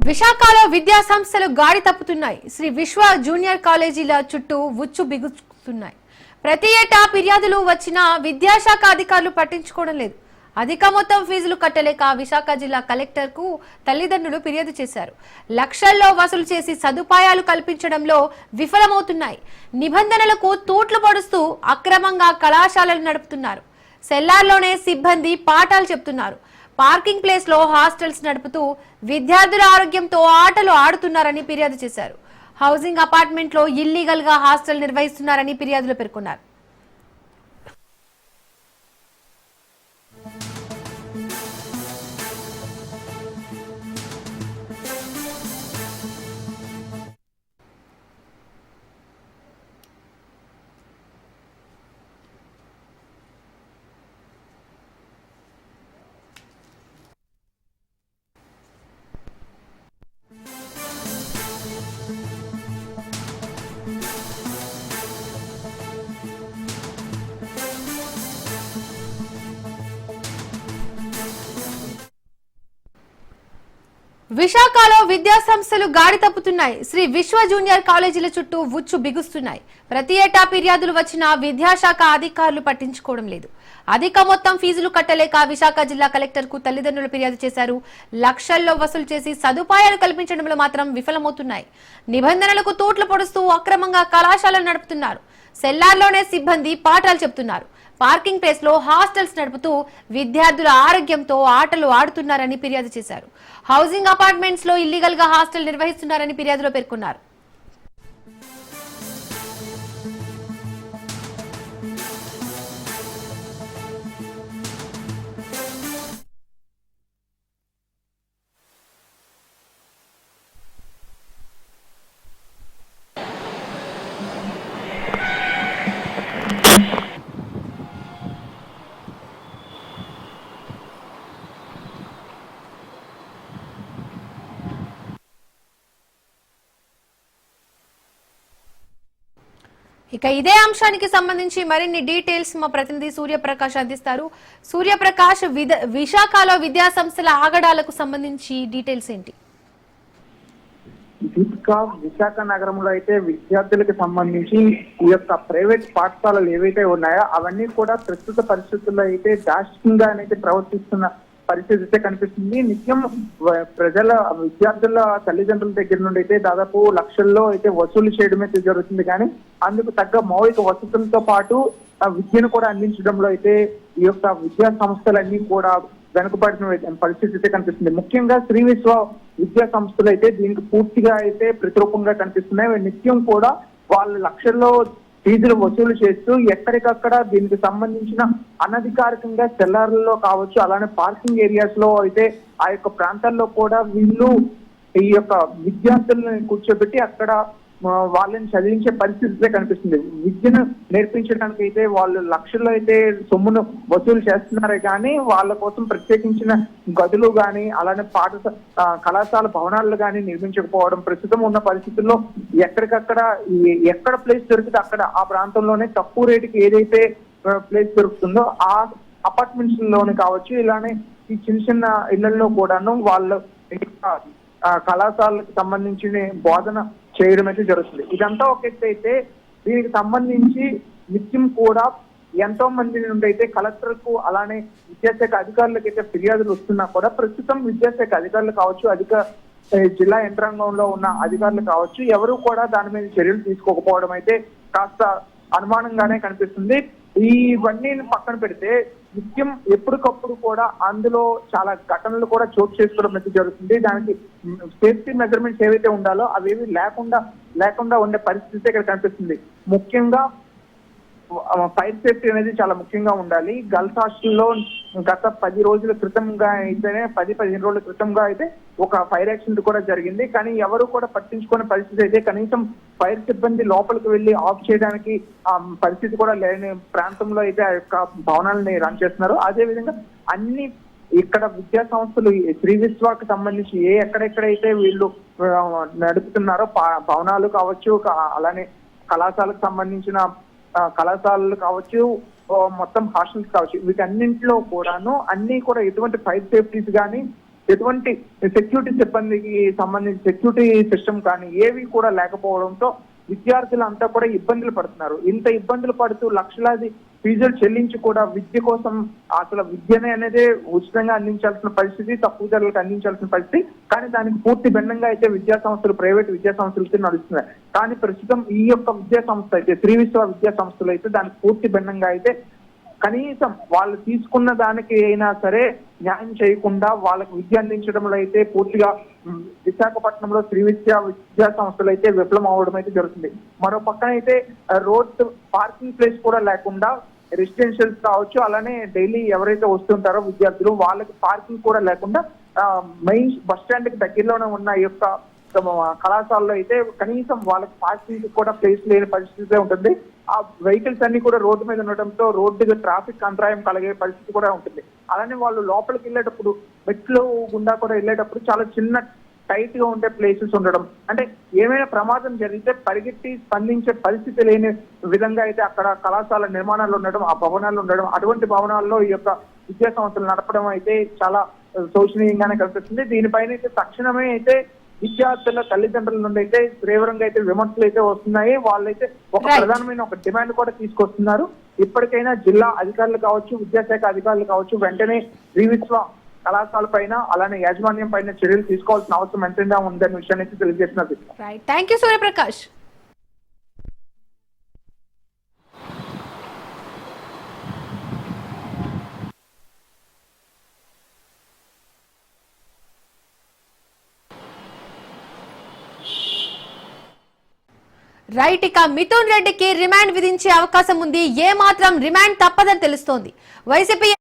విశాఖలో విద్యా సంస్థలు గాడి తప్పుతున్నాయి. శ్రీ విశ్వ జూనియర్ కాలేజీల చుట్టూ ఉచ్చు బిగుస్తున్నాయి. ప్రతి ఏటా ఫిర్యాదులు వచ్చినా విద్యాశాఖ అధికారులు పట్టించుకోవడం లేదు. అధిక మొత్తం ఫీజులు కట్టలేక విశాఖ జిల్లా కలెక్టర్ కు తల్లిదండ్రులు ఫిర్యాదు చేశారు. లక్షల్లో వసూలు చేసి సదుపాయాలు కల్పించడంలో విఫలమవుతున్నాయి. నిబంధనలకు తూట్లు పొడుస్తూ అక్రమంగా కళాశాలలు నడుపుతున్నారు. సెల్లార్లోనే సిబ్బంది పాఠాలు చెప్తున్నారు. పార్కింగ్ ప్లేస్ లో హాస్టల్స్ నడుపుతూ విద్యార్థుల ఆరోగ్యంతో ఆటలు ఆడుతున్నారని ఫిర్యాదు చేశారు. హౌసింగ్ అపార్ట్మెంట్ లో ఇల్లీగల్ గా హాస్టల్ నిర్వహిస్తున్నారని ఫిర్యాదులు పేర్కొన్నారు. విశాఖలో విద్యా సంస్థలు గాడి తప్పుతున్నాయి. శ్రీ విశ్వ జూనియర్ కాలేజీల చుట్టూ ఉచ్చు బిగుస్తున్నాయి. ప్రతి ఏటా ఫిర్యాదులు వచ్చినా విద్యాశాఖ అధికారులు పట్టించుకోవడం లేదు. అధిక మొత్తం ఫీజులు కట్టలేక విశాఖ జిల్లా కలెక్టర్ కు తల్లిదండ్రులు ఫిర్యాదు చేశారు. లక్షల్లో వసూలు చేసి సదుపాయాలు కల్పించడంలో మాత్రం విఫలమవుతున్నాయి. నిబంధనలకు తూట్లు పొడుస్తూ అక్రమంగా కళాశాలలు నడుపుతున్నారు. సెల్లార్లోనే సిబ్బంది పాఠాలు చెప్తున్నారు. పార్కింగ్ ప్లేస్ లో హాస్టల్స్ నడుపుతూ విద్యార్థుల ఆరోగ్యంతో ఆటలు ఆడుతున్నారని ఫిర్యాదు చేశారు. హౌసింగ్ అపార్ట్మెంట్స్ లో ఇల్లీగల్ గా హాస్టల్ నిర్వహిస్తున్నారని ఫిర్యాదులో పేర్కొన్నారు. ఇక ఇదే అంశానికి సంబంధించి మరిన్ని డీటెయిల్స్ మా ప్రతినిధి సూర్యప్రకాష్ అందిస్తారు. సూర్యప్రకాష్, విశాఖలో విద్యా సంస్థల ఆగడాలకు సంబంధించి డీటెయిల్స్ ఏంటి? విశాఖ నగరంలో అయితే విద్యార్థులకు సంబంధించి ఈ యొక్క ప్రైవేట్ పాఠశాలలు ఏవైతే ఉన్నాయో అవన్నీ కూడా ప్రస్తుత పరిస్థితుల్లో అయితే దాష్టికంగా అయితే ప్రవర్తిస్తున్న పరిస్థితి అయితే కనిపిస్తుంది. నిత్యం ప్రజల విద్యార్థుల తల్లిదండ్రుల దగ్గర నుండి అయితే దాదాపు లక్షల్లో అయితే వసూలు చేయడం అయితే జరుగుతుంది. కానీ అందుకు తగ్గ మౌలిక వసతులతో పాటు విద్యను కూడా అందించడంలో అయితే ఈ యొక్క విద్యా సంస్థలన్నీ కూడా వెనుకబడిన పరిస్థితి అయితే కనిపిస్తుంది. ముఖ్యంగా శ్రీ విశ్వ విద్యా సంస్థలు అయితే దీనికి పూర్తిగా అయితే ప్రతిరూపంగా కనిపిస్తున్నాయి. నిత్యం కూడా వాళ్ళు లక్షల్లో ఫీజులు వసూలు చేస్తూ ఎక్కడికక్కడ దీనికి సంబంధించిన అనధికారికంగా సెల్లార్లలో కావచ్చు, అలానే పార్కింగ్ ఏరియాస్ లో అయితే ఆ యొక్క ప్రాంతాల్లో కూడా వీళ్ళు ఈ యొక్క విద్యార్థులను కూర్చోబెట్టి అక్కడ వాళ్ళని చదివించే పరిస్థితి కనిపిస్తుంది. విద్యను నేర్పించడానికి అయితే వాళ్ళు లక్షల్లో అయితే సొమ్మును వసూలు చేస్తున్నారే కానీ వాళ్ళ కోసం ప్రత్యేకించిన గదులు కానీ అలానే కళాశాల భవనాలు కానీ నిర్మించకపోవడం, ప్రస్తుతం ఉన్న పరిస్థితుల్లో ఎక్కడికక్కడ ఎక్కడ ప్లేస్ దొరికితే అక్కడ ఆ ప్రాంతంలోనే తక్కువ రేటుకి ఏదైతే ప్లేస్ దొరుకుతుందో ఆ అపార్ట్మెంట్స్ లోనే కావచ్చు, ఇలానే ఈ చిన్న చిన్న ఇళ్లలో కూడాను వాళ్ళు కళాశాలకు సంబంధించిన బోధన చేయడం అయితే జరుగుతుంది. ఇదంతా ఒక ఎత్తు అయితే దీనికి సంబంధించి నిత్యం కూడా ఎంతో మంది నుండి అయితే కలెక్టర్ కు అలానే విద్యాశాఖ అధికారులకు అయితే ఫిర్యాదులు వస్తున్నా కూడా ప్రస్తుతం విద్యాశాఖ అధికారులు కావచ్చు, జిల్లా యంత్రాంగంలో ఉన్న అధికారులు కావచ్చు, ఎవరు కూడా దాని మీద చర్యలు తీసుకోకపోవడం అయితే కాస్త అనుమానంగానే కనిపిస్తుంది. ఇవన్నీ పక్కన పెడితే నిత్యం ఎప్పటికప్పుడు కూడా అందులో చాలా ఘటనలు కూడా చోటు చేసుకోవడం అయితే జరుగుతుంది. దానికి సేఫ్టీ మెజర్మెంట్స్ ఏవైతే ఉండాలో అవేవి లేకుండా ఉండే పరిస్థితి ఇక్కడ కనిపిస్తుంది. ముఖ్యంగా ఫైర్ సేఫ్టీ అనేది చాలా ముఖ్యంగా ఉండాలి. గర్ల్స్ హాస్టల్లో గత 10 రోజుల క్రితంగా అయితేనే 10-15 రోజుల క్రితంగా అయితే ఒక ఫైర్ యాక్సిడెంట్ కూడా జరిగింది. కానీ ఎవరు కూడా పట్టించుకునే పరిస్థితి అయితే కనీసం ఫైర్ సిబ్బంది లోపలికి వెళ్లి ఆఫ్ చేయడానికి పరిస్థితి కూడా లేని ప్రాంతంలో అయితే ఆ యొక్క భవనాలని రన్ చేస్తున్నారు. అదే విధంగా అన్ని ఇక్కడ విద్యా సంస్థలు శ్రీ విశ్వాకి సంబంధించి ఎక్కడెక్కడైతే వీళ్ళు నడుపుతున్నారో భవనాలు కావచ్చు, అలానే కళాశాలకు సంబంధించిన కళాశాలలు కావచ్చు, మొత్తం హాస్టల్స్ కావచ్చు, వీటన్నింటిలో కూడాను అన్ని కూడా ఎటువంటి ఫైర్ సేఫ్టీస్ కానీ ఎటువంటి సెక్యూరిటీ సిబ్బందికి సంబంధించి సెక్యూరిటీ సిస్టమ్ కానీ ఏవి కూడా లేకపోవడంతో విద్యార్థులంతా కూడా ఇబ్బందులు పడుతున్నారు. ఇంత ఇబ్బందులు పడుతూ లక్షలాది ఫీజులు చెల్లించి కూడా విద్య కోసం అసలు విద్యనే అనేది ఉచితంగా అందించాల్సిన పరిస్థితి, తక్కువ ధరలకు అందించాల్సిన పరిస్థితి. కానీ దానికి పూర్తి భిన్నంగా అయితే విద్యా సంస్థలు, ప్రైవేట్ విద్యా సంస్థలతో నడుస్తున్నాయి. కానీ ప్రస్తుతం ఈ యొక్క విద్యా సంస్థ అయితే శ్రీ విశ్వ విద్యా సంస్థలు అయితే దానికి పూర్తి భిన్నంగా అయితే కనీసం వాళ్ళు తీసుకున్న దానికి అయినా సరే న్యాయం చేయకుండా వాళ్ళకి విద్య అందించడంలో అయితే పూర్తిగా విశాఖపట్నంలో శ్రీ విద్యా సంస్థలు అయితే విఫలం అవడం అయితే జరుగుతుంది. మరో పక్కన అయితే రోడ్ పార్కింగ్ ప్లేస్ కూడా లేకుండా రెసిడెన్షియల్స్ కావచ్చు, అలానే డైలీ ఎవరైతే వస్తుంటారో విద్యార్థులు వాళ్ళకి పార్కింగ్ కూడా లేకుండా మెయిన్ బస్ స్టాండ్ కి దగ్గరలోనే ఉన్న ఈ యొక్క కళాశాలలో అయితే కనీసం వాళ్ళకి పార్కింగ్ కూడా ప్లేస్ లేని పరిస్థితి ఉంటుంది. ఆ వెహికల్స్ అన్ని కూడా రోడ్డు మీద ఉండటంతో రోడ్డు ట్రాఫిక్ అంతరాయం కలిగే పరిస్థితి కూడా ఉంటుంది. అలానే వాళ్ళు లోపలికి వెళ్ళేటప్పుడు మెట్లు గుండా కూడా వెళ్ళేటప్పుడు చాలా చిన్న టైట్ గా ఉండే ప్లేసెస్ ఉండడం, అంటే ఏమైనా ప్రమాదం జరిగితే పరిగెత్తి స్పందించే పరిస్థితి లేని విధంగా అయితే అక్కడ కళాశాల నిర్మాణాలు ఉండడం, ఆ భవనాలు ఉండడం, అటువంటి భవనాల్లో ఈ యొక్క విద్యా సంస్థలు నడపడం అయితే చాలా శోచనీయంగానే కనిపిస్తుంది. దీనిపైన అయితే తక్షణమే అయితే విద్యార్థుల తల్లిదండ్రుల నుండి అయితే తీవ్రంగా అయితే విమర్శలు అయితే వస్తున్నాయి. వాళ్ళైతే ఒక ప్రధానమైన ఒక డిమాండ్ కూడా తీసుకొస్తున్నారు. ఇప్పటికైనా జిల్లా అధికారులు కావచ్చు, విద్యాశాఖ అధికారులు కావచ్చు వెంటనే శ్రీ విశ్వ కళాశాల పైన అలానే యాజమాన్యం పైన చర్యలు తీసుకోవాల్సిన అవసరం ఎంతైనా ఉందనే విషయాన్ని అయితే తెలియజేస్తున్నారు. Thank you Suryaprakash. రైట్, ఇక మిథున్ రెడ్డికి రిమాండ్ విధించే అవకాశం ఉంది. ఏ మాత్రం రిమాండ్ తప్పదని తెలుస్తోంది. వైసీపీ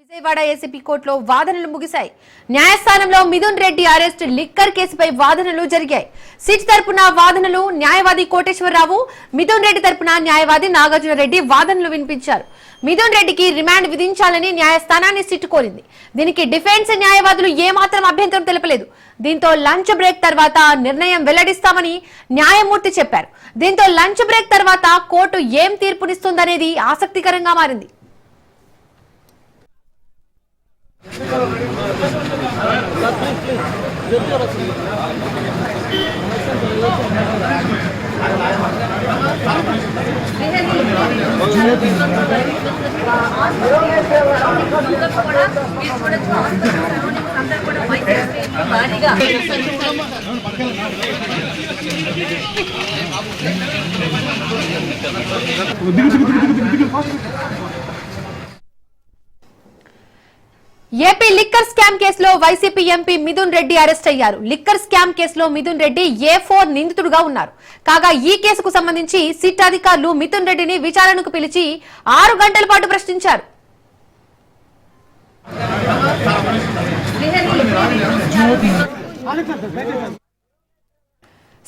విజయవాడ ఏసీపీ కోర్టులో వాదనలు ముగిశాయి. న్యాయస్థానంలో మిథున్ రెడ్డి అరెస్ట్, లిక్కర్ కేసుపై వాదనలు జరిగాయి. సిట్ తరపున వాదనలు న్యాయవాది కోటేశ్వరరావు, మిథున్ రెడ్డి తరపున న్యాయవాది నాగార్జున రెడ్డి వాదనలు వినిపించారు. మిథున్ రెడ్డికి రిమాండ్ విధించాలని న్యాయస్థానాన్ని సిట్ కోరింది. దీనికి డిఫెన్స్ న్యాయవాదులు ఏమాత్రం అభ్యంతరం తెలపలేదు. దీంతో లంచ్ బ్రేక్ తర్వాత నిర్ణయం వెల్లడిస్తామని న్యాయమూర్తి చెప్పారు. దీంతో లంచ్ బ్రేక్ తర్వాత కోర్టు ఏం తీర్పునిస్తుందనేది ఆసక్తికరంగా మారింది. ఏపీ లిక్కర్ స్కామ్ కేసులో YCP MP Mithun Reddy arrest అయ్యారు. లిక్కర్ స్కామ్ కేసులో మిథున్ రెడ్డి A4 నిందితుడుగా ఉన్నారు. కాగా ఈ కేసుకు సంబంధించి సిట్ అధికారులు మిథున్ రెడ్డిని విచారణకు పిలిచి 6 గంటల పాటు ప్రశ్నించారు.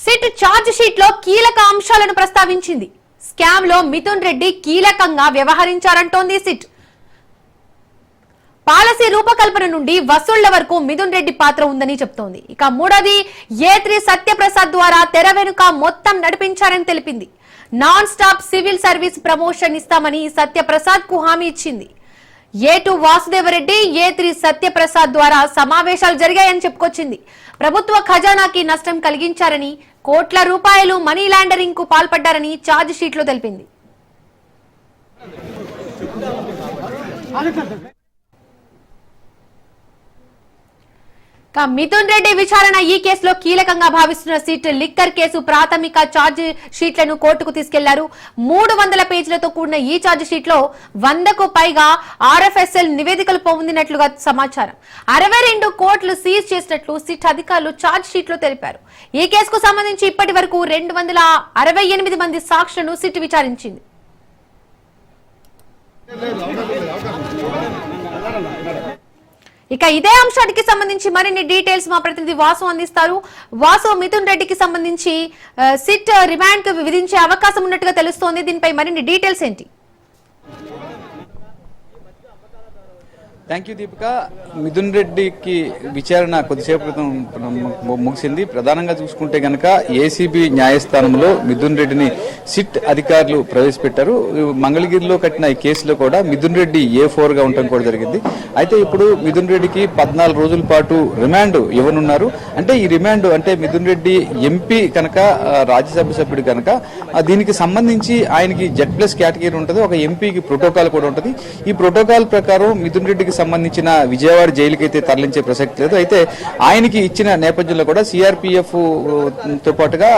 సిట్ ఛార్జ్ షీట్ లో కీలక అంశాలను ప్రస్తావించింది. స్కామ్ లో మిథున్ రెడ్డి కీలకంగా వ్యవహరించారంటోంది సిట్. పాలసీ రూపకల్పన నుండి వసూళ్ల వరకు మిథున్ రెడ్డి పాత్ర ఉందని చెప్తోంది. ఇక మూడోది A3 సత్యప్రసాద్ ద్వారా తెర వెనుక మొత్తం నడిపించారని తెలిపింది. Non stop civil service promotion ఇస్తామని సత్యప్రసాద్ కు హామీ ఇచ్చింది. A2 వాసుదేవరెడ్డి, A3 సత్యప్రసాద్ ద్వారా సమావేశాలు జరిగాయని చెప్పుకొచ్చింది. ప్రభుత్వ ఖజానాకి నష్టం కలిగించారని, కోట్ల రూపాయలు మనీ లాండరింగ్ కు పాల్పడ్డారని ఛార్జ్ షీట్ లో తెలిపింది. మిథున్ రెడ్డి విచారణ ఈ కేసులో కీలకంగా భావిస్తున్న సిట్ లిక్కర్ కేసు ప్రాథమిక ఛార్జ్ షీట్లను కోర్టుకు తీసుకెళ్లారు. 300 పేజీలతో కూడిన ఈ ఛార్జ్ షీట్ లో 100కు పైగా RFSL నివేదికలు పొందినట్లుగా సమాచారం. 62 కోట్లు సీజ్ చేసినట్లు సిట్ అధికారులు ఛార్జ్ షీట్ లో తెలిపారు. ఈ కేసుకు సంబంధించి ఇప్పటి వరకు 268 మంది సాక్షులను సిట్ విచారించింది. ఇక ఇదే అంశానికి సంబంధించి మరిన్ని డీటెయిల్స్ మా ప్రతినిధి వాసు అందిస్తారు. వాసు, మిథున్ రెడ్డికి సంబంధించి సిట్ రిమాండ్ కు విధించే అవకాశం ఉన్నట్టుగా తెలుస్తోంది. దీనిపై మరిన్ని డీటెయిల్స్ ఏంటి? Thank you Deepika. మిథున్ రెడ్డికి విచారణ కొద్దిసేపు క్రితం ముగిసింది. ప్రధానంగా చూసుకుంటే కనుక ఏసీబీ న్యాయస్థానంలో మిథున్ రెడ్డిని సిట్ అధికారులు ప్రవేశపెట్టారు. మంగళగిరిలో కట్టిన ఈ కేసులో కూడా మిథున్ రెడ్డి A4 గా ఉండటం కూడా జరిగింది. అయితే ఇప్పుడు మిథున్ రెడ్డికి 14 రోజుల పాటు రిమాండ్ ఇవ్వనున్నారు. అంటే ఈ రిమాండ్ అంటే మిథున్ రెడ్డి ఎంపీ కనుక, రాజ్యసభ సభ్యుడు కనుక దీనికి సంబంధించి ఆయనకి Z+ కేటగిరీ ఉంటుంది, ఒక ఎంపీకి ప్రోటోకాల్ కూడా ఉంటుంది. ఈ ప్రోటోకాల్ ప్రకారం మిథున్ రెడ్డికి సంబంధించిన విజయవాడ జైలుకి అయితే తరలించే ప్రసక్తి లేదు. అయితే ఆయనకి ఇచ్చిన నేపథ్యంలో కూడా CRPF తో పాటుగా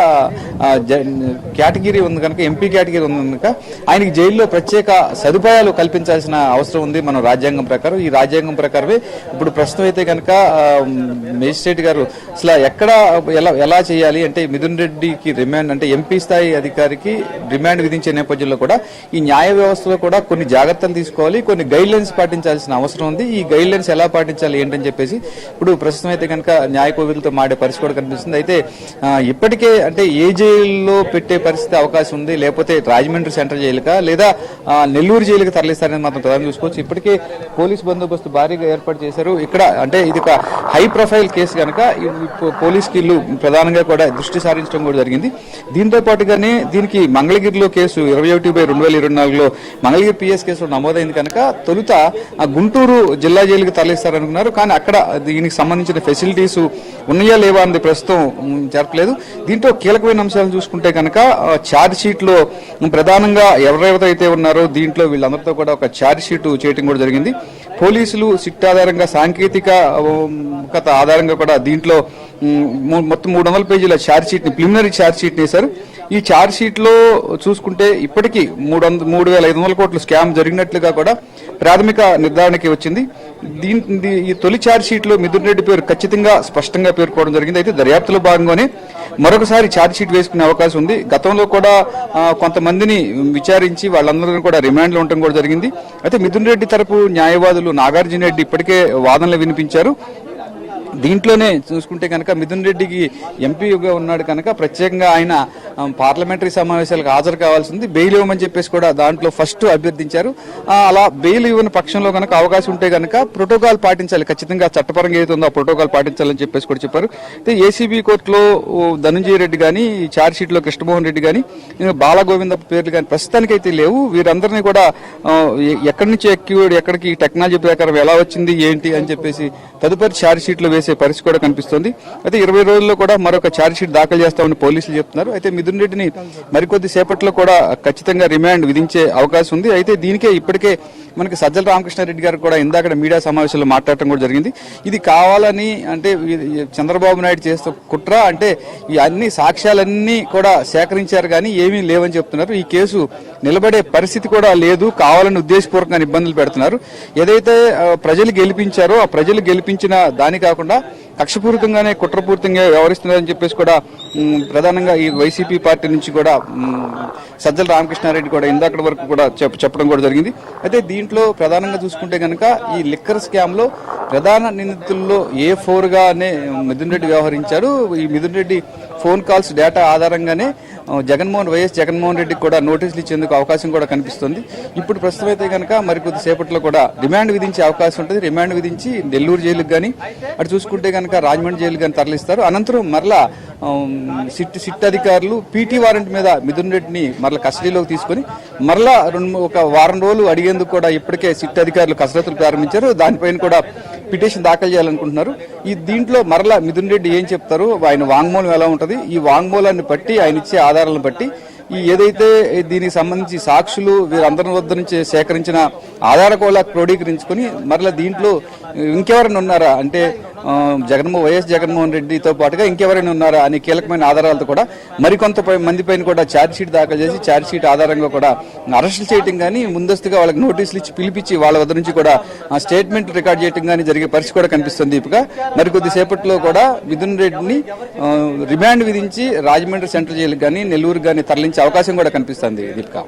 కేటగిరీ ఉంది కనుక, ఎంపీ కేటగిరీ ఉంది కనుక ఆయనకి జైల్లో ప్రత్యేక సదుపాయాలు కల్పించాల్సిన అవసరం ఉంది మన రాజ్యాంగం ప్రకారం. ఈ రాజ్యాంగం ప్రకారమే ఇప్పుడు ప్రస్తుతం అయితే కనుక మేజిస్ట్రేట్ గారు అసలు ఎక్కడ ఎలా చేయాలి అంటే మిథున్ రెడ్డికి రిమాండ్ అంటే ఎంపీ స్థాయి అధికారికి రిమాండ్ విధించే నేపథ్యంలో కూడా ఈ న్యాయ వ్యవస్థలో కూడా కొన్ని జాగ్రత్తలు తీసుకోవాలి, కొన్ని గైడ్ లైన్స్ పాటించాల్సిన అవసరం ఉంది. ఈ గైడ్ లైన్స్ ఎలా పాటించాలి ఏంటని చెప్పేసి ఇప్పుడు ప్రస్తుతం అయితే కనుక న్యాయ కోవిలతో మాడే పరిస్థితి కూడా కనిపిస్తుంది. అయితే ఇప్పటికే అంటే ఏ జైల్లో పెట్టే పరిస్థితి అవకాశం ఉంది, లేకపోతే రాజమండ్రి సెంట్రల్ జైలుకా లేదా నెల్లూరు జైలుకి తరలిస్తారని మాత్రం ప్రధానంగా చూసుకోవచ్చు. ఇప్పటికే పోలీస్ బందోబస్తు భారీగా ఏర్పాటు చేశారు. ఇక్కడ అంటే ఇది ఒక హై ప్రొఫైల్ కేసు కనుక పోలీస్ కీళ్లు ప్రధానంగా కూడా దృష్టి సారించడం కూడా జరిగింది. దీంతో పాటుగానే దీనికి మంగళగిరిలో కేసు 21/2024లో మంగళగిరి PS కేసులో నమోదైంది కనుక తొలుత గుంటూరు జిల్లా జైలుకి తరలిస్తారనుకున్నారు. కానీ అక్కడ దీనికి సంబంధించిన ఫెసిలిటీస్ ఉన్నాయా లేవా అన్నది ప్రస్తుతం జరపలేదు. దీంట్లో కీలకమైన అంశాలను చూసుకుంటే కనుక ఛార్జ్ షీట్ లో ప్రధానంగా ఎవరెవరైతే ఉన్నారో దీంట్లో వీళ్ళందరితో కూడా ఒక ఛార్జ్ షీట్ చేయడం కూడా జరిగింది. పోలీసులు సిట్ ఆధారంగా సాంకేతిక ఆధారంగా కూడా దీంట్లో మొత్తం 300 పేజీల ఛార్జ్ షీట్ ని, ప్రిలిమినరీ ఛార్జ్ షీట్ వేశారు. ఈ ఛార్జ్ షీట్ లో చూసుకుంటే ఇప్పటికీ 3,500 కోట్ల స్కామ్ జరిగినట్లుగా కూడా ప్రాథమిక నిర్ధారణకి వచ్చింది. ఈ తొలి ఛార్జ్ షీట్ లో మిథున్ రెడ్డి పేరు ఖచ్చితంగా స్పష్టంగా పేర్కోవడం జరిగింది. అయితే దర్యాప్తులో భాగంగానే మరొకసారి ఛార్జ్ షీట్ వేసుకునే అవకాశం ఉంది. గతంలో కూడా కొంతమందిని విచారించి వాళ్ళందరినీ కూడా రిమాండ్ లో ఉండటం కూడా జరిగింది. అయితే మిథున్ రెడ్డి తరపు న్యాయవాదులు నాగార్జున రెడ్డి ఇప్పటికే వాదనలు వినిపించారు. దీంట్లోనే చూసుకుంటే కనుక మిథున్ రెడ్డికి ఎంపీగా ఉన్నాడు కనుక ప్రత్యేకంగా ఆయన పార్లమెంటరీ సమావేశాలకు హాజరు కావాల్సింది, బెయిల్ ఇవ్వమని చెప్పేసి కూడా దాంట్లో ఫస్ట్ అభ్యర్థించారు. అలా బెయిల్ ఇవ్వని పక్షంలో కనుక అవకాశం ఉంటే కనుక ప్రోటోకాల్ పాటించాలి, ఖచ్చితంగా చట్టపరంగా ఏదైతుందో ఆ ప్రోటోకాల్ పాటించాలని చెప్పేసి కూడా చెప్పారు. అయితే ఏసీబీ కోర్టులో ధనంజయ రెడ్డి కానీ, ఛార్జ్ షీట్ లో కృష్ణమోహన్ రెడ్డి కానీ, బాలగోవింద పేర్లు కానీ ప్రస్తుతానికైతే లేవు. వీరందరినీ కూడా ఎక్కడి నుంచి ఎక్కడికి టెక్నాలజీ ప్రకారం ఎలా వచ్చింది ఏంటి అని చెప్పేసి తదుపరి ఛార్జ్ షీట్ లో వేసే పరిస్థితి కూడా కనిపిస్తుంది. అయితే 20 రోజుల్లో కూడా మరొక ఛార్జ్ షీట్ దాఖలు చేస్తామని పోలీసులు చెప్తున్నారు. అయితే మిథున్ రెడ్డిని మరికొద్ది సేపట్లో కూడా ఖచ్చితంగా రిమాండ్ విధించే అవకాశం ఉంది. అయితే దీనికే ఇప్పటికే మనకి సజ్జల రామకృష్ణారెడ్డి గారు కూడా ఇందాక మీడియా సమావేశంలో మాట్లాడటం కూడా జరిగింది. ఇది కావాలని అంటే చంద్రబాబు నాయుడు చేస్తూ కుట్ర, అంటే ఈ అన్ని సాక్ష్యాలన్నీ కూడా సేకరించారు కానీ ఏమీ లేవని చెప్తున్నారు. ఈ కేసు నిలబడే పరిస్థితి కూడా లేదు, కావాలని ఉద్దేశపూర్వకంగా ఇబ్బందులు పెడుతున్నారు. ఏదైతే ప్రజలు గెలిపించారో ఆ ప్రజలు గెలిపించిన దాని కాకుండా కక్షపూరితంగానే కుట్రపూరితంగా వ్యవహరిస్తున్నారని చెప్పేసి కూడా ప్రధానంగా ఈ వైసీపీ పార్టీ నుంచి కూడా సజ్జల రామకృష్ణారెడ్డి కూడా ఇందాక వరకు కూడా చెప్పడం కూడా జరిగింది. అయితే దీంట్లో ప్రధానంగా చూసుకుంటే కనుక ఈ లిక్కర్ స్కామ్ లో ప్రధాన నిందితుల్లో A4 గానే మిథున్ రెడ్డి వ్యవహరించారు. ఈ Mithun Reddy phone calls data ఆధారంగానే వైఎస్ జగన్మోహన్ రెడ్డికి కూడా నోటీసులు ఇచ్చేందుకు అవకాశం కూడా కనిపిస్తుంది. ఇప్పుడు ప్రస్తుతం అయితే కనుక మరికొద్ది సేపట్లో కూడా రిమాండ్ విధించే అవకాశం ఉంటుంది. రిమాండ్ విధించి నెల్లూరు జైలుకి కానీ, అటు చూసుకుంటే కనుక రాజమండ్రి జైలు కానీ తరలిస్తారు. అనంతరం మరలా సిట్ అధికారులు పీటీ వారెంట్ మీద మిథున్ రెడ్డిని మరలా కస్టడీలోకి తీసుకుని మరలా ఒక వారం రోజులు అడిగేందుకు కూడా ఇప్పటికే సిట్ అధికారులు కసరత్తులు ప్రారంభించారు. దానిపైన కూడా పిటిషన్ దాఖలు చేయాలనుకుంటున్నారు. దీంట్లో మరలా మిథున్ రెడ్డి ఏం చెప్తారు, ఆయన వాంగ్మూలం ఎలా ఉంటుంది, ఈ వాంగ్మూలాన్ని బట్టి ఆయన ఇచ్చే ఆధారాలను బట్టి ఏదైతే దీనికి సంబంధించి సాక్షులు వీరందరి వద్ద నుంచి సేకరించిన ఆధార క్రోడీకరించుకొని మరలా దీంట్లో ఇంకెవరైనా ఉన్నారా అంటే వైఎస్ జగన్మోహన్ రెడ్డితో పాటుగా ఇంకెవరైనా ఉన్నారా అనే కీలకమైన ఆధారాలతో కూడా మరికొంత మంది పైన కూడా ఛార్జ్ షీట్ దాఖలు చేసి ఛార్జ్ షీట్ ఆధారంగా కూడా అరెస్టులు చేయడం కానీ, ముందస్తుగా వాళ్ళకి నోటీసులు ఇచ్చి పిలిపించి వాళ్ళ వద్ద నుంచి కూడా స్టేట్మెంట్ రికార్డ్ చేయడం కానీ జరిగే పరిస్థితి కూడా కనిపిస్తుంది. దీపిక మరికొద్ది సేపట్లో కూడా మిథున్ రెడ్డిని రిమాండ్ విధించి రాజమండ్రి సెంట్రల్ జైలుకి కానీ, నెల్లూరు కానీ తరలించే అవకాశం కూడా కనిపిస్తుంది. దీపిక,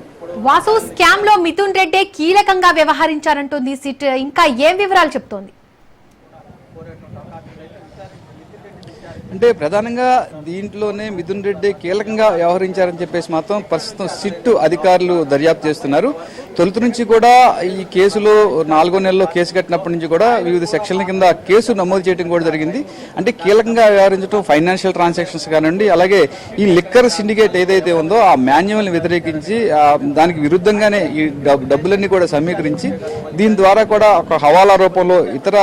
వాసు స్కామ్ లో మిథున్ రెడ్డి కీలకంగా వ్యవహరించారంటుంది సిట్, ఇంకా ఏం వివరాలు చెప్తోంది? అంటే ప్రధానంగా దీంట్లోనే మిథున్ రెడ్డి కీలకంగా వ్యవహరించారని చెప్పేసి మాత్రం ప్రస్తుతం సిట్ అధికారులు దర్యాప్తు చేస్తున్నారు. తొలుత నుంచి కూడా ఈ కేసులో 4వ నెలలో కేసు కట్టినప్పటి నుంచి కూడా వివిధ సెక్షన్ల కింద కేసు నమోదు చేయడం కూడా జరిగింది. అంటే కీలకంగా వ్యవహరించడం ఫైనాన్షియల్ ట్రాన్సాక్షన్స్ కానివ్వండి, అలాగే ఈ లిక్కర్ సిండికేట్ ఏదైతే ఉందో ఆ మాన్యువల్ని వ్యతిరేకించి దానికి విరుద్ధంగానే ఈ డబ్బులన్నీ కూడా సమీకరించి దీని ద్వారా కూడా ఒక హవాలా రూపంలో ఇతర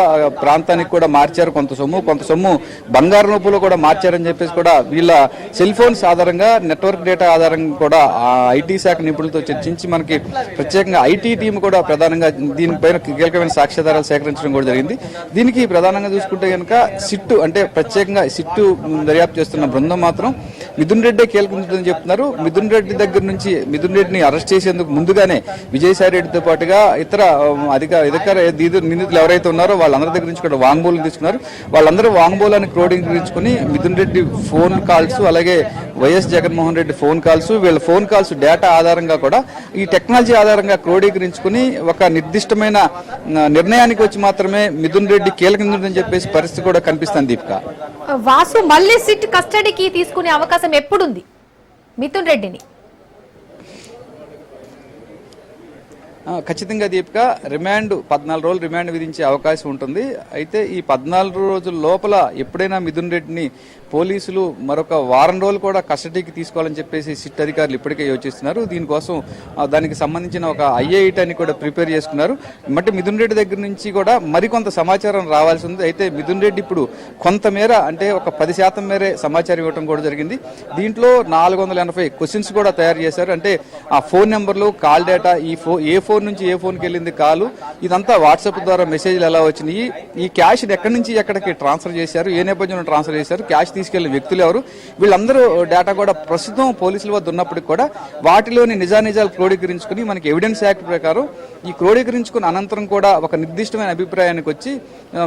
ప్రాంతానికి కూడా మార్చారు. కొంత సొమ్ము బంగారు రూపంలో కూడా మార్చారని చెప్పేసి కూడా వీళ్ళ సెల్ ఫోన్స్ ఆధారంగా నెట్వర్క్ డేటా ఆధారంగా కూడా ఐటీ శాఖ నిపుణులతో చర్చించి మనకి ప్రత్యేకంగా ఐటీ టీం కూడా ప్రధానంగా దీనిపైన కీలకమైన సాక్ష్యాధారాలు సేకరించడం కూడా జరిగింది. దీనికి ప్రధానంగా చూసుకుంటే కనుక సిట్టు అంటే ప్రత్యేకంగా సిట్టు దర్యాప్తు చేస్తున్న బృందం మాత్రం మిథున్ రెడ్డి కీలకమని చెప్తున్నారు. మిథున్ రెడ్డి దగ్గర నుంచి మిథున్ రెడ్డిని అరెస్ట్ చేసేందుకు ముందుగానే విజయసాయి రెడ్డితో పాటుగా ఇతర అధికార నిందితులు ఎవరైతే ఉన్నారో వాళ్ళందరి దగ్గర నుంచి కూడా వాంగ్మూలం తీసుకున్నారు. వాళ్ళందరూ వాంగ్మూలాన్ని క్రోడీకరించుకుని మిథున్ రెడ్డి ఫోన్ కాల్స్, అలాగే YS Jaganmohan Reddy phone calls, వీళ్ళ ఫోన్ కాల్స్ డేటా ఆధారంగా కూడా ఈ టెక్నాలజీ ఆధారంగా క్రోడీకరించుకుని ఒక నిర్దిష్టమైన నిర్ణయానికి వచ్చి మాత్రమే మిథున్ రెడ్డి కీలకమని చెప్పేసి పరిస్థితి కూడా కనిపిస్తుంది. దీపిక, వాసు మళ్ళీ సిట్ కస్టడీకి తీసుకునే అవకాశం ఎప్పుడుంది మిథున్ రెడ్డిని? ఖచ్చితంగా దీపిక, 14 రోజులు రిమాండ్ విధించే అవకాశం ఉంటుంది. అయితే ఈ 14 రోజుల లోపల ఎప్పుడైనా మిథున్ రెడ్డిని పోలీసులు మరొక వారం రోజులు కూడా కస్టడీకి తీసుకోవాలని చెప్పేసి సిట్ అధికారులు ఇప్పటికే యోచిస్తున్నారు. దీనికోసం దానికి సంబంధించిన ఒక ఐఐటీని కూడా ప్రిపేర్ చేసుకున్నారు. అంటే మిథున్ రెడ్డి దగ్గర నుంచి కూడా మరికొంత సమాచారం రావాల్సి ఉంది. అయితే మిథున్ రెడ్డి ఇప్పుడు కొంతమేర అంటే ఒక 10% మేరే సమాచారం ఇవ్వడం కూడా జరిగింది. దీంట్లో 480 క్వశ్చన్స్ కూడా తయారు చేశారు. అంటే ఆ ఫోన్ నెంబర్లు, కాల్ డేటా, ఏ ఫోన్ నుంచి ఏ ఫోన్కి వెళ్ళింది కాలు, ఇదంతా వాట్సాప్ ద్వారా మెసేజ్లు ఎలా వచ్చినాయి, ఈ క్యాష్ ఎక్కడి నుంచి ఎక్కడికి ట్రాన్స్ఫర్ చేశారు, ఏ నేపథ్యంలో ట్రాన్స్ఫర్ చేశారు, క్యాష్ తీసుకెళ్లిన వ్యక్తులు ఎవరు, వీళ్ళందరూ డేటా కూడా ప్రస్తుతం పోలీసుల వద్ద ఉన్నప్పటికీ కూడా వాటిలోని నిజాలు క్రోడీకరించుకుని మనకి ఎవిడెన్స్ యాక్ట్ ప్రకారం ఈ క్రోడీకరించుకున్న అనంతరం కూడా ఒక నిర్దిష్టమైన అభిప్రాయానికి వచ్చి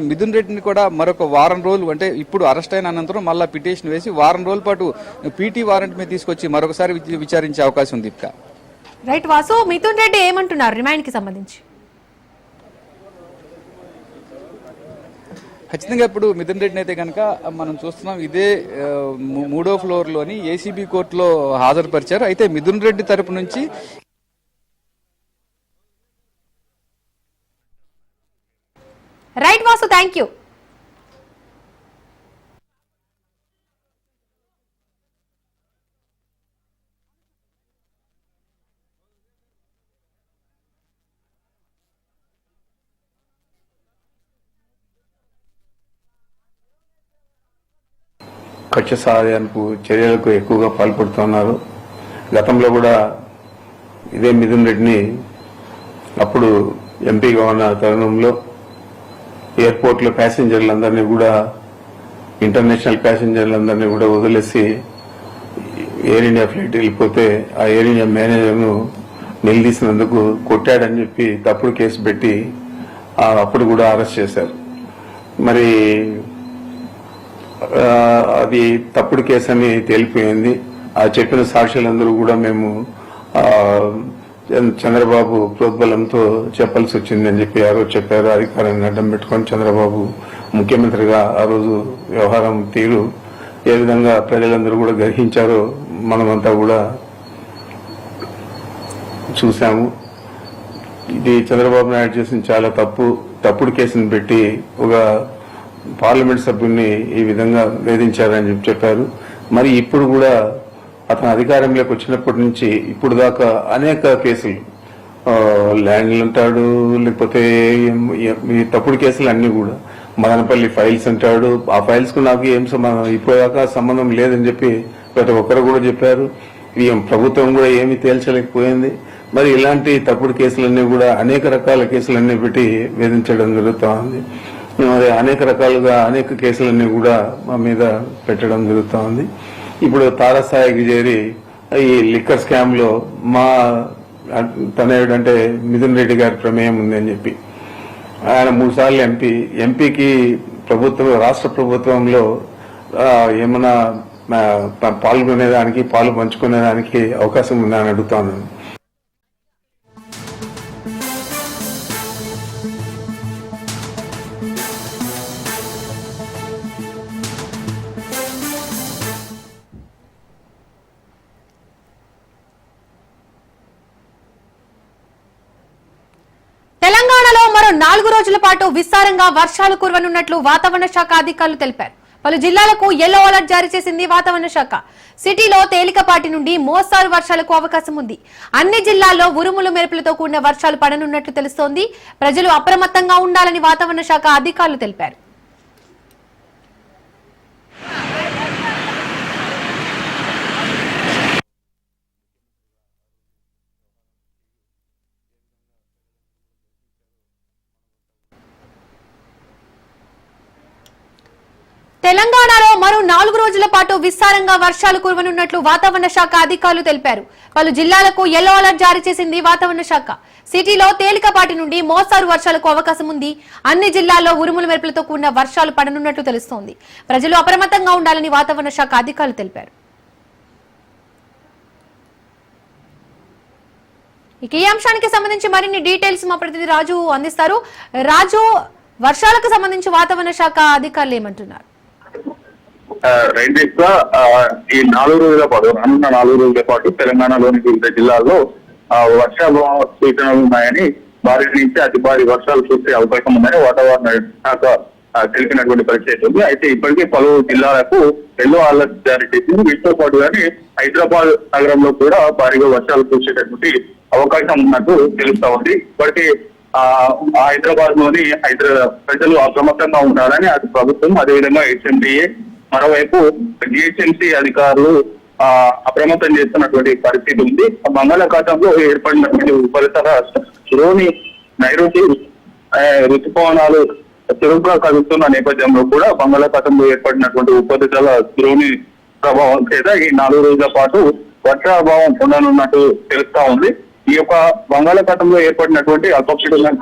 మిథున్ రెడ్డిని కూడా మరొక వారం రోజులు అంటే ఇప్పుడు అరెస్ట్ అయిన అనంతరం మళ్ళా పిటిషన్ వేసి వారం రోజుల పాటు పీటీ వారెంట్ మీద తీసుకొచ్చి మరొకసారి విచారించే అవకాశం ఉంది. దీపిక, రైట్ వాసు, మిథున్ రెడ్డి ఏమంటున్నారు రిమాండ్ కి సంబంధించి? ఖచ్చితంగా ఇప్పుడు మిథున్ రెడ్డిని అయితే కనుక మనం చూస్తున్నాం ఇదే 3వ ఫ్లోర్లోని ఏసీబీ కోర్టులో హాజరుపరిచారు. అయితే మిథున్ రెడ్డి తరపు నుంచి రైట్ వాసు, థ్యాంక్ యూ. కక్ష సాధనకు చర్యలకు ఎక్కువగా పాల్పడుతున్నారు. గతంలో కూడా ఇదే మిథున్ రెడ్డిని అప్పుడు ఎంపీగా ఉన్న తరుణంలో ఎయిర్పోర్ట్లో ప్యాసింజర్లందరినీ కూడా ఇంటర్నేషనల్ ప్యాసింజర్లందరినీ కూడా వదిలేసి ఎయిర్ ఇండియా ఫ్లైట్ వెళ్ళిపోతే ఆ ఎయిర్ ఇండియా మేనేజర్ను నిలదీసినందుకు కొట్టాడని చెప్పి తప్పుడు కేసు పెట్టి అప్పుడు కూడా అరెస్ట్ చేశారు. మరి అది తప్పుడు కేసు అని తేలిపోయింది. ఆ చెప్పిన సాక్ష్యాలందరూ కూడా మేము చంద్రబాబు ప్రోద్బలంతో చెప్పాల్సి వచ్చిందని చెప్పి ఆ రోజు చెప్పారు. అధికారాన్ని అడ్డం పెట్టుకొని చంద్రబాబు ముఖ్యమంత్రిగా ఆ రోజు వ్యవహారం తీరు ఏ విధంగా ప్రజలందరూ కూడా గ్రహించారో మనమంతా కూడా చూశాము. ఇది చంద్రబాబు నాయుడు చేసిన చాలా తప్పుడు కేసును పెట్టి ఒక పార్లమెంట్ సభ్యుల్ని ఈ విధంగా వేధించారని చెప్పారు. మరి ఇప్పుడు కూడా అతను అధికారంలోకి వచ్చినప్పటి నుంచి ఇప్పుడు దాకా అనేక కేసులు ల్యాండ్లు అంటాడు, లేకపోతే ఈ తప్పుడు కేసులు అన్ని కూడా మదనపల్లి ఫైల్స్ అంటాడు. ఆ ఫైల్స్ కు నాకు ఏం ఇప్పటిదాకా సంబంధం లేదని చెప్పి ప్రతి ఒక్కరు కూడా చెప్పారు. ఈ ప్రభుత్వం కూడా ఏమీ తేల్చలేకపోయింది. మరి ఇలాంటి తప్పుడు కేసులన్నీ కూడా అనేక రకాల కేసులన్నీ పెట్టి వేధించడం జరుగుతూ ఉంది. మరి అనేక రకాలుగా అనేక కేసులన్నీ కూడా మా మీద పెట్టడం జరుగుతూ ఉంది. ఇప్పుడు తారస్థాయికి చేరి ఈ లిక్కర్ స్కామ్ లో మా తనయుడంటే మిథున్ రెడ్డి గారి ప్రమేయం ఉందని చెప్పి ఆయన 3 సార్లు ఎంపీకి రాష్ట్ర ప్రభుత్వంలో ఏమైనా పాల్గొనేదానికి పాలు పంచుకునేదానికి అవకాశం ఉందని అడుగుతాను. 4 రోజుల పాటు విస్తారంగా వర్షాలు కురవనున్నట్లు వాతావరణ శాఖ అధికారులు తెలిపారు. పలు జిల్లాలకు యెల్లో అలర్ట్ జారీ చేసింది వాతావరణ శాఖ. సిటీలో తేలికపాటి నుండి మోస్తారు వర్షాలకు అవకాశం ఉంది. అన్ని జిల్లాల్లో ఉరుములు మెరుపులతో కూడిన వర్షాలు పడనున్నట్లు తెలుస్తోంది. ప్రజలు అప్రమత్తంగా ఉండాలని వాతావరణ శాఖ అధికారులు తెలిపారు. తెలంగాణలో మరో 4 రోజుల పాటు విస్తారంగా వర్షాలు కురవనున్నట్లు వాతావరణ శాఖ అధికారులు తెలిపారు. పలు జిల్లాలకు యెల్లో అలర్ట్ జారీ చేసింది వాతావరణ శాఖ. సిటీలో తేలికపాటి నుండి మోస్తారు వర్షాలకు అవకాశం ఉంది. అన్ని జిల్లాల్లో ఉరుముల మెరుపులతో కూడిన వర్షాలు పడనున్నట్లు తెలుస్తోంది. ప్రజలు అప్రమత్తంగా ఉండాలని వాతావరణ శాఖ అధికారులు తెలిపారు. ఇక ఈ అంశానికి సంబంధించి మరిన్ని డీటెయిల్స్ మా ప్రతినిధి రాజు అందిస్తారు. రాజు, వర్షాలకు సంబంధించి వాతావరణ శాఖ అధికారులు ఏమంటున్నారు? రైట్ గా ఈ 4 రోజుల పాటు రానున్న 4 రోజుల పాటు తెలంగాణలోని వివిధ జిల్లాల్లో వర్షాభావ సూచనలు ఉన్నాయని, భారీ నుంచి అతి భారీ వర్షాలు కురిసే అవకాశం ఉందని వాతావరణ శాఖ తెలిపినటువంటి పరిస్థితి ఉంది. అయితే ఇప్పటికే పలు జిల్లాలకు యెల్లో అలర్ట్ జారీ చేసింది. వీటితో పాటు కానీ హైదరాబాద్ నగరంలో కూడా భారీగా వర్షాలు కురిసేటటువంటి అవకాశం ఉన్నట్టు తెలుస్తా ఉంది. ఇప్పటికే హైదరాబాద్ లోని ప్రజలు అప్రమత్తంగా ఉండాలని అటు ప్రభుత్వం, అదేవిధంగా హెచ్ఎండిఏ, మరోవైపు జిహెచ్ఎంసీ అధికారులు అప్రమత్తం చేస్తున్నటువంటి పరిస్థితి ఉంది. బంగాళాఖాతంలో ఏర్పడినటువంటి ఉపరితల ద్రోణి నైరుతి ఋతుపవనాలు చురుగ్గా కలుగుతున్న నేపథ్యంలో కూడా బంగాళాఖాతంలో ఏర్పడినటువంటి ఉపరితల ద్రోణి ప్రభావం చేత ఈ 4 రోజుల పాటు వర్షాభావం ఉండనున్నట్టు తెలుస్తా ఉంది. ఈ యొక్క బంగాళాఖాతంలో ఏర్పడినటువంటి అల్పపీడనం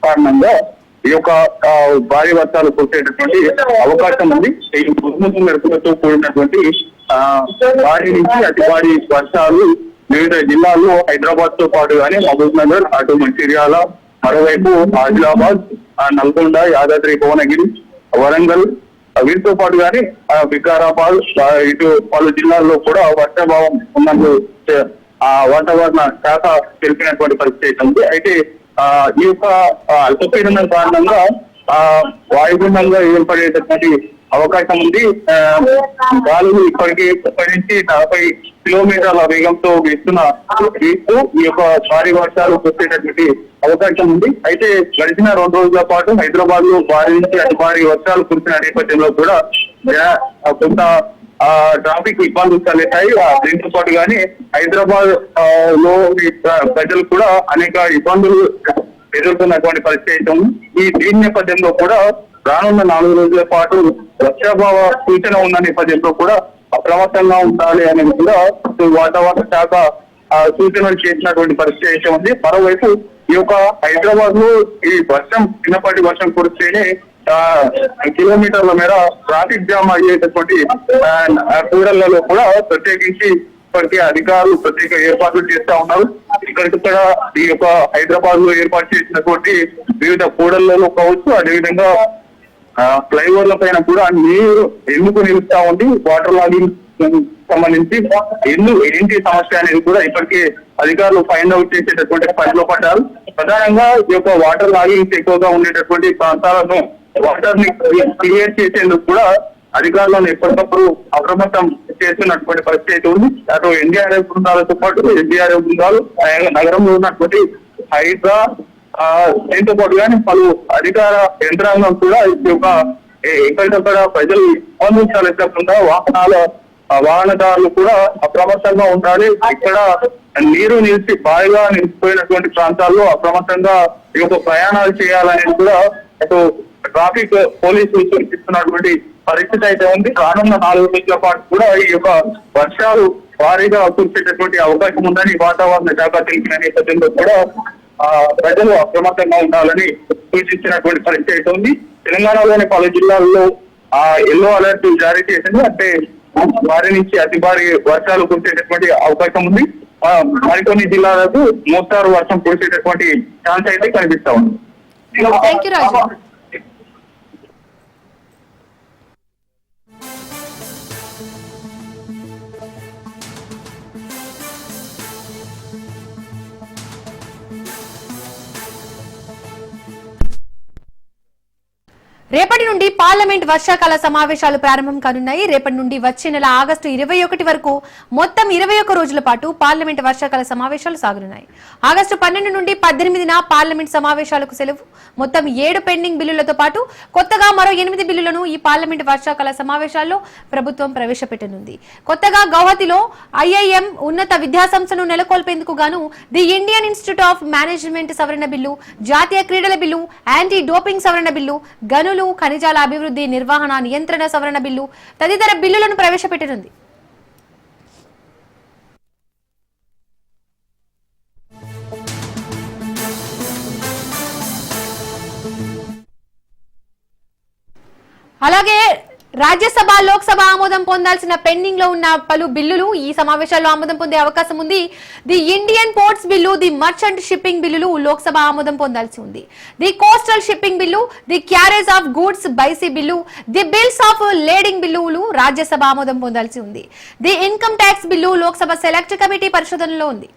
కారణంగా ఈ యొక్క భారీ వర్షాలు కురిసేటటువంటి అవకాశం ఉంది. ఈ ఉరుములు మెరుపులతో కూడినటువంటి భారీ నుంచి అతి భారీ వర్షాలు వివిధ జిల్లాల్లో హైదరాబాద్ తో పాటు కానీ మహబూబ్ నగర్, అటు మంచిర్యాల, మరోవైపు ఆదిలాబాద్, నల్గొండ, యాదాద్రి భువనగిరి, వరంగల్, వీటితో పాటు కానీ వికారాబాద్, ఇటు పలు జిల్లాల్లో కూడా వర్షాభావం ఉన్నట్టు వాతావరణ శాఖ తెలిపినటువంటి పరిస్థితి ఉంది. అయితే ఈ యొక్క అల్పపీడనం కారణంగా వాయుగుండంగా ఏర్పడేటటువంటి అవకాశం ఉంది. గాలులు ఇప్పటికీ 30 నుంచి 40 కిలోమీటర్ల వేగంతో వీస్తూ ఈ యొక్క భారీ వర్షాలు కురిసేటటువంటి అవకాశం ఉంది. అయితే గడిచిన 2 రోజుల పాటు హైదరాబాద్ లో భారీ నుంచి అతి భారీ వర్షాలు కురిసిన నేపథ్యంలో కూడా కొంత ట్రాఫిక్ ఇబ్బందులు తలెత్తాయి. దీంతో పాటు కానీ హైదరాబాద్ లో ప్రజలు కూడా అనేక ఇబ్బందులు ఎదుర్కొన్నటువంటి పరిస్థితి ఉంది. దీని నేపథ్యంలో కూడా రానున్న 4 రోజుల పాటు వర్షాభావ సూచన ఉన్న నేపథ్యంలో కూడా అప్రమత్తంగా ఉండాలి అనేది కూడా వాతావరణ శాఖ సూచనలు చేసినటువంటి పరిస్థితి ఉంది. మరోవైపు ఈ యొక్క హైదరాబాద్ లో ఈ వర్షం, చిన్నపాటి వర్షం కురిస్తేనే కిలోమీటర్ల మేర ట్రాఫిక్ జామ్ అయ్యేటటువంటి కూడళ్లలో కూడా ప్రత్యేకించి ఇప్పటికే అధికారులు ప్రత్యేక ఏర్పాట్లు చేస్తా ఉన్నారు. ఇక్కడిక్కడ ఈ యొక్క హైదరాబాద్ లో ఏర్పాటు చేసినటువంటి వివిధ కూడళ్లలో కావచ్చు, అదేవిధంగా ఫ్లైఓవర్ల పైన కూడా నీరు ఎందుకు నిలుస్తా ఉంది, వాటర్ లాగింగ్ సంబంధించి ఏంటి సమస్య అనేది కూడా ఇప్పటికే అధికారులు ఫైండ్ అవుట్ చేసేటటువంటి పనిలో పడ్డారు. ప్రధానంగా ఈ యొక్క వాటర్ లాగింగ్స్ ఎక్కువగా ఉండేటటువంటి ప్రాంతాలను వాటర్ ని క్లియర్ చేసేందుకు కూడా అధికారులను ఎప్పటికప్పుడు అప్రమత్తం చేస్తున్నటువంటి పరిస్థితి ఉంది. అటు ఎన్డీఆర్ఎఫ్ బృందాలతో పాటు ఎన్డీఆర్ఎఫ్ బృందాలు నగరంలో ఉన్నటువంటి హైడ్రా, దీంతో పాటు కానీ పలు అధికార యంత్రాంగం కూడా ఈ యొక్క ఎక్కడికక్కడ ప్రజలు ఇబ్బందులు తలెత్తకుండా వాహనదారులు కూడా అప్రమత్తంగా ఉండాలి. ఇక్కడ నీరు నిలిచి బాగా నిలిచిపోయినటువంటి ప్రాంతాల్లో అప్రమత్తంగా ఈ యొక్క ప్రయాణాలు చేయాలనేది కూడా అటు ట్రాఫిక్ పోలీసులు సూచిస్తున్నటువంటి పరిస్థితి అయితే ఉంది. రానున్న 4 రోజుల పాటు కూడా ఈ యొక్క వర్షాలు భారీగా కురిసేటటువంటి అవకాశం ఉందని వాతావరణ శాఖ తెలిపిన నేపథ్యంలో కూడా ప్రజలు అప్రమత్తంగా ఉండాలని సూచించినటువంటి పరిస్థితి ఉంది. తెలంగాణలోని పలు జిల్లాల్లో యెల్లో అలర్ట్ జారీ చేసింది. అంటే భారీ నుంచి అతి భారీ వర్షాలు కురిసేటటువంటి అవకాశం ఉంది. మరికొన్ని జిల్లాలకు మోస్తారు వర్షం కురిసేటటువంటి ఛాన్స్ అయితే కనిపిస్తా ఉంది. థ్యాంక్ యూ రాజు. రేపటి నుండి పార్లమెంట్ వర్షాకాల సమావేశాలు ప్రారంభం కానున్నాయి. రేపటి నుండి వచ్చే నెల ఆగస్టు 21 వరకు మొత్తం 21 రోజుల పాటు పార్లమెంట్ వర్షాకాల సమావేశాలు సాగనున్నాయి. ఆగస్టు 12 నుండి 18న పార్లమెంట్ సమావేశాలకు సెలవు. మొత్తం 7 పెండింగ్ బిల్లులతో పాటు కొత్తగా మరో 8 బిల్లులను ఈ పార్లమెంట్ వర్షాకాల సమావేశాల్లో ప్రభుత్వం ప్రవేశపెట్టనుంది. కొత్తగా గౌహతిలో IIM ఉన్నత విద్యాసంస్థను నెలకొల్పేందుకు గాను the Indian institute of management సవరణ బిల్లు, జాతీయ క్రీడల బిల్లు, యాంటీ డోపింగ్ సవరణ బిల్లు, గనులు ఖనిజాల అభివృద్ధి నిర్వహణ నియంత్రణ సవరణ బిల్లు తదితర బిల్లులను ప్రవేశపెట్టనుంది. అలాగే రాజ్యసభ, లోక్సభ ఆమోదం పొందాల్సిన పెండింగ్ లో ఉన్న పలు బిల్లులు ఈ సమావేశాల్లో ఆమోదం పొందే అవకాశం ఉంది. The Indian ports bill, the merchant shipping బిల్లులు లోక్సభ ఆమోదం పొందాల్సి ఉంది. The coastal shipping bill, the carriage of goods by sea bill, the bills of lading బిల్లులు రాజ్యసభ ఆమోదం పొందాల్సి ఉంది. The income tax bill Lok Sabha select committee పరిశోధనలో ఉంది.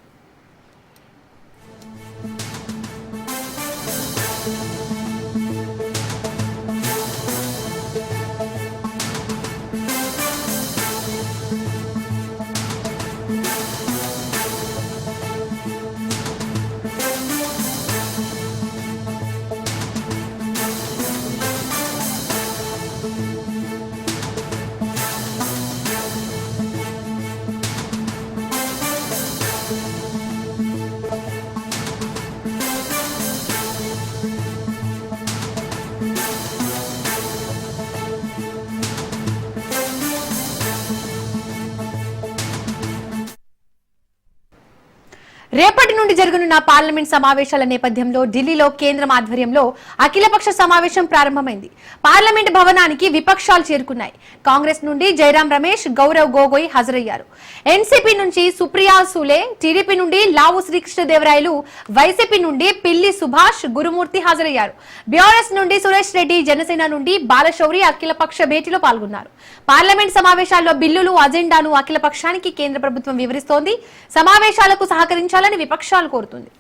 రేపటి నుండి జరగనున్న పార్లమెంట్ సమావేశాల నేపథ్యంలో ఢిల్లీలో కేంద్రం ఆధ్వర్యంలో అఖిలపక్ష సమావేశం ప్రారంభమైంది. పార్లమెంట్ భవనానికి విపక్షాలు చేరుకున్నాయి. కాంగ్రెస్ నుండి జైరాం రమేష్, గౌరవ్ గొగోయ్ హాజరయ్యారు. ఎన్సీపీ నుంచి సుప్రియా సూలే, టీడీపీ నుండి లావు శ్రీకృష్ణదేవరాయలు, వైసీపీ నుండి పిల్లి సుభాష్, గురుమూర్తి హాజరయ్యారు. బీఆర్ఎస్ నుండి సురేష్ రెడ్డి, జనసేన నుండి బాలశౌరి అఖిలపక్ష భేటీలో పాల్గొన్నారు. పార్లమెంట్ సమావేశాల్లో బిల్లులు, అజెండాను అఖిలపక్షానికి కేంద్ర ప్రభుత్వం వివరిస్తోంది. సమావేశాలకు సహకరించాలని విపక్షాలు కోరుతుంది.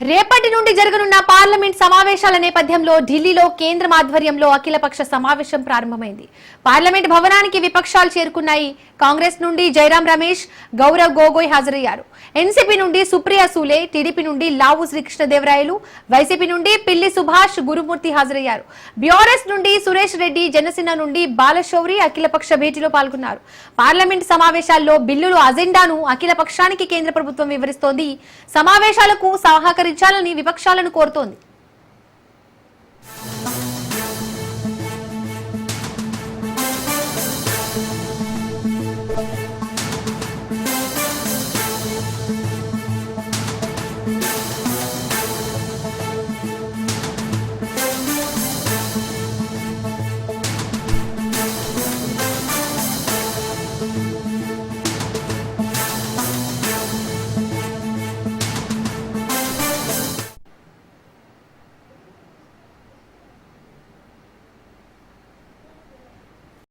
రేపటి నుండి జరగనున్న పార్లమెంట్ సమావేశాల నేపథ్యంలో ఢిల్లీలో కేంద్రం ఆధ్వర్యంలో అఖిలపక్ష సమావేశం ప్రారంభమైంది. పార్లమెంట్ భవనానికి విపక్షాలు చేరుకున్నాయి. కాంగ్రెస్ నుండి జైరాం రమేష్, గౌరవ్ గొగోయ్ హాజరయ్యారు. ఎన్సీపీ నుండి సుప్రియా సూలే, టీడీపీ నుండి లావు శ్రీకృష్ణదేవరాయలు, వైసీపీ నుండి పిల్లి సుభాష్, గురుమూర్తి హాజరయ్యారు. బీఆర్ఎస్ నుండి సురేష్ రెడ్డి, జనసేన నుండి బాలశౌరి అఖిలపక్ష భేటీలో పాల్గొన్నారు. పార్లమెంట్ సమావేశాల్లో బిల్లులు, అజెండాను అఖిలపక్షానికి కేంద్ర ప్రభుత్వం వివరిస్తోంది. సమావేశాలకు సహకరించాలని విపక్షాలను కోరుతోంది.